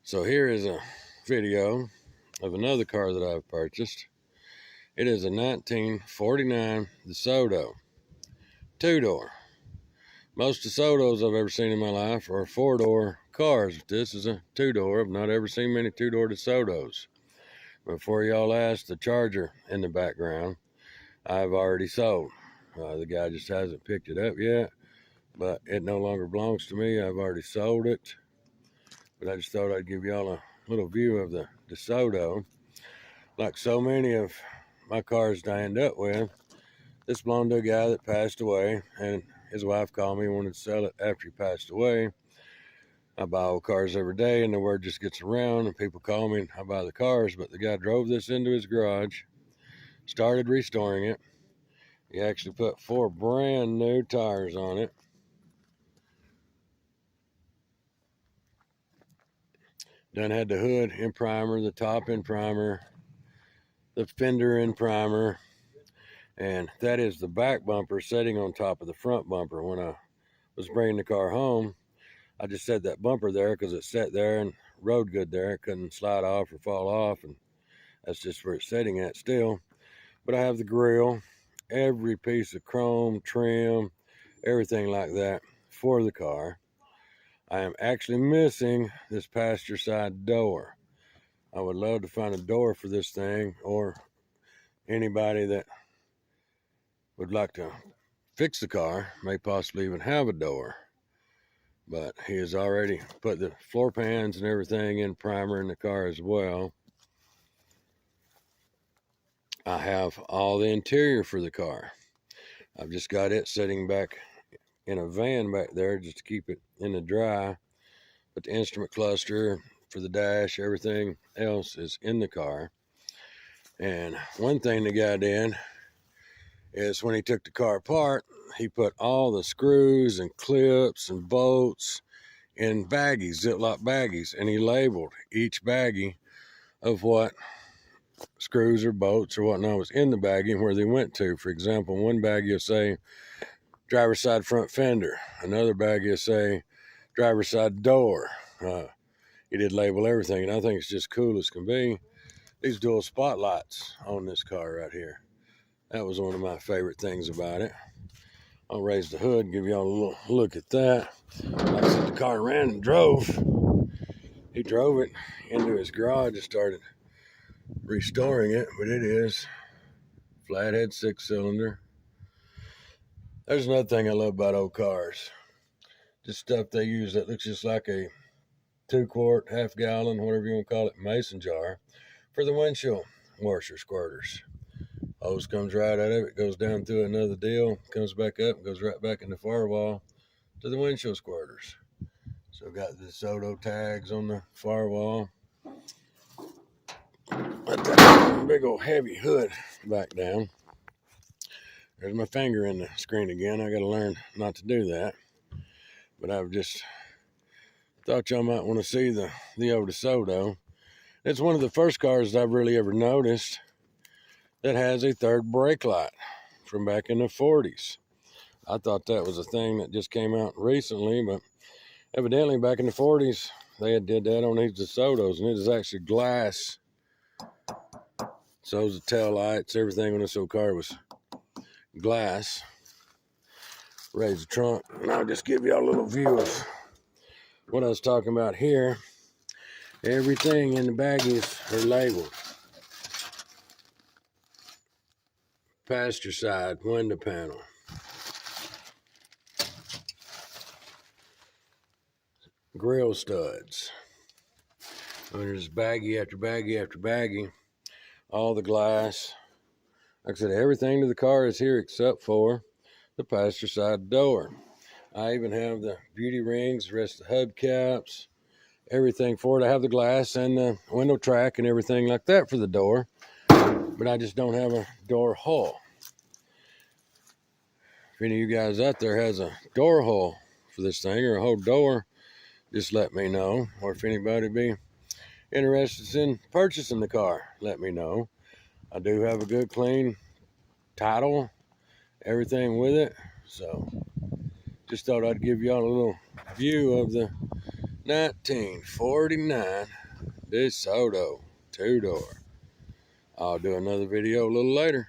So here is a video of another car that I've purchased. It is a 1949 DeSoto, two-door. Most DeSotos I've ever seen in my life are four-door cars. This is a two-door. I've not ever seen many two-door DeSotos. Before y'all ask, the Charger in the background, I've already sold. The guy just hasn't picked it up yet, but it no longer belongs to me. I've already sold it. But I just thought I'd give y'all a little view of the DeSoto. Like so many of my cars I end up with, this belonged to a guy that passed away, and his wife called me and wanted to sell it after he passed away. I buy old cars every day, and the word just gets around, and people call me and I buy the cars. But the guy drove this into his garage, started restoring it. He actually put 4 brand new tires on it. Done had the hood in primer, the top in primer, the fender in primer, and that is the back bumper sitting on top of the front bumper. When I was bringing the car home, I just set that bumper there because it sat there and rode good there. It couldn't slide off or fall off, and that's just where it's sitting at still. But I have the grill, every piece of chrome, trim, everything like that for the car. I am actually missing this passenger side door. I would love to find a door for this thing, or anybody that would like to fix the car may possibly even have a door. But he has already put the floor pans and everything in primer in the car as well. I have all the interior for the car. I've just got it sitting back in a van back there just to keep it in the dry. But the instrument cluster for the dash, everything else is in the car. And one thing the guy did is when he took the car apart, he put all the screws and clips and bolts in baggies, Ziploc baggies, and he labeled each baggie of what screws or bolts or whatnot was in the baggie and where they went to. For example, one baggie will say driver's side front fender, another baggie will say driver's side door. He did label everything, and I think it's just cool as can be. These dual spotlights on this car right here, that was one of my favorite things about it. I'll raise the hood, give y'all a little look at that. Like I said, the car ran and drove. He drove it into his garage and started restoring it, but it is flathead 6-cylinder. There's another thing I love about old cars. Just stuff they use that looks just like a 2-quart, half-gallon, whatever you want to call it, mason jar for the windshield washer squirters. Hose comes right out of it, goes down through another deal, comes back up, and goes right back in the firewall to the windshield squirters. So got the DeSoto tags on the firewall. Let that big old heavy hood back down. There's my finger in the screen again. I got to learn not to do that. But I've just thought y'all might want to see the old DeSoto. It's one of the first cars that I've really ever noticed that has a third brake light from back in the 40s. I thought that was a thing that just came out recently, but evidently back in the 40s, they had did that on these DeSotos, and it is actually glass. So the tail lights, everything on this old car was glass. Raise the trunk, and I'll just give y'all a little view of what I was talking about here. Everything in the baggies are labeled. Passenger side window panel. Grill studs. And there's baggie after baggie after baggie. All the glass. Like I said, everything to the car is here except for the passenger side door. I even have the beauty rings, the rest of the hubcaps, everything for it. I have the glass and the window track and everything like that for the door, but I just don't have a door hole. If any of you guys out there has a door hole for this thing or a whole door, just let me know. Or if anybody be interested in purchasing the car, let me know. I do have a good clean title, everything with it. So just thought I'd give y'all a little view of the 1949 DeSoto 2-door. I'll do another video a little later.